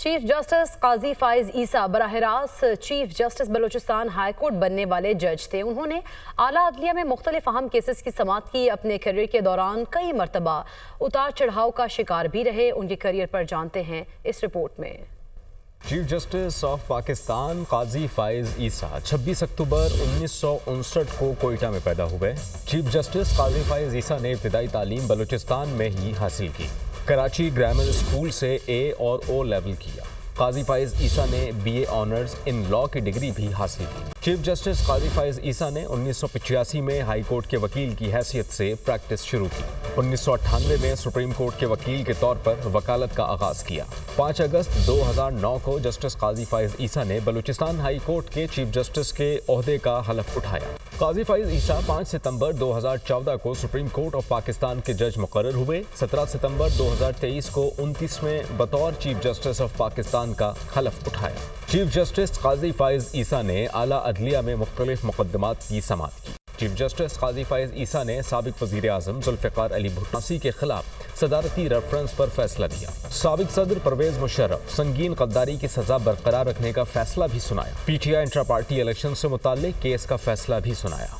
Chief justice काजी फाइज ईसा बराह रास्त chief justice Balochistan high court बनने वाले जज थे। उन्होंने आला अदलिया में मुख्तलिफ अहम केसेस की समाअत की। अपने करियर के दौरान कई मरतबा उतार चढ़ाव का शिकार भी रहे। उनके करियर पर जानते हैं इस रिपोर्ट में। चीफ जस्टिस ऑफ पाकिस्तान काजी फाइज ईसा 26 अक्टूबर 1959 को कोयटा में पैदा हुए। चीफ जस्टिस काजी फाइज ईसा ने इब्तिदाई तालीम बलूचिस्तान में ही हासिल की। कराची ग्रामर स्कूल से ए और ओ लेवल किया। काजी फाइज ईसा ने BA ऑनर्स इन लॉ की डिग्री भी हासिल की। चीफ जस्टिस काजी फाइज ईसा ने 1985 में हाई कोर्ट के वकील की हैसियत से प्रैक्टिस शुरू की। 1998 में सुप्रीम कोर्ट के वकील के तौर पर वकालत का आगाज किया। 5 अगस्त 2009 को जस्टिस काजी फाइज ईसा ने बलूचिस्तान हाई कोर्ट के चीफ जस्टिस के ओहदे का हलफ उठाया। काजी फाइज ईसा 5 सितंबर 2014 को सुप्रीम कोर्ट ऑफ पाकिस्तान के जज मुकर्रर हुए। 17 सितंबर 2023 को 29वें बतौर चीफ जस्टिस ऑफ पाकिस्तान का हलफ उठाया। चीफ जस्टिस काजी फाइज ईसा ने आला अदलिया में मुख्तलिफ मुकदमात की समाअत की। चीफ जस्टिस काजी फाइज ईसा ने साबिक वज़ीर आज़म जुल्फ़िकार अली भुट्टो के खिलाफ सदारती रेफरेंस पर फैसला दिया। साबिक सदर परवेज मुशर्रफ संगीन गद्दारी की सजा बरकरार रखने का फैसला भी सुनाया। PTI इंट्रा पार्टी इलेक्शन से मुताल्लिक केस का फैसला भी सुनाया।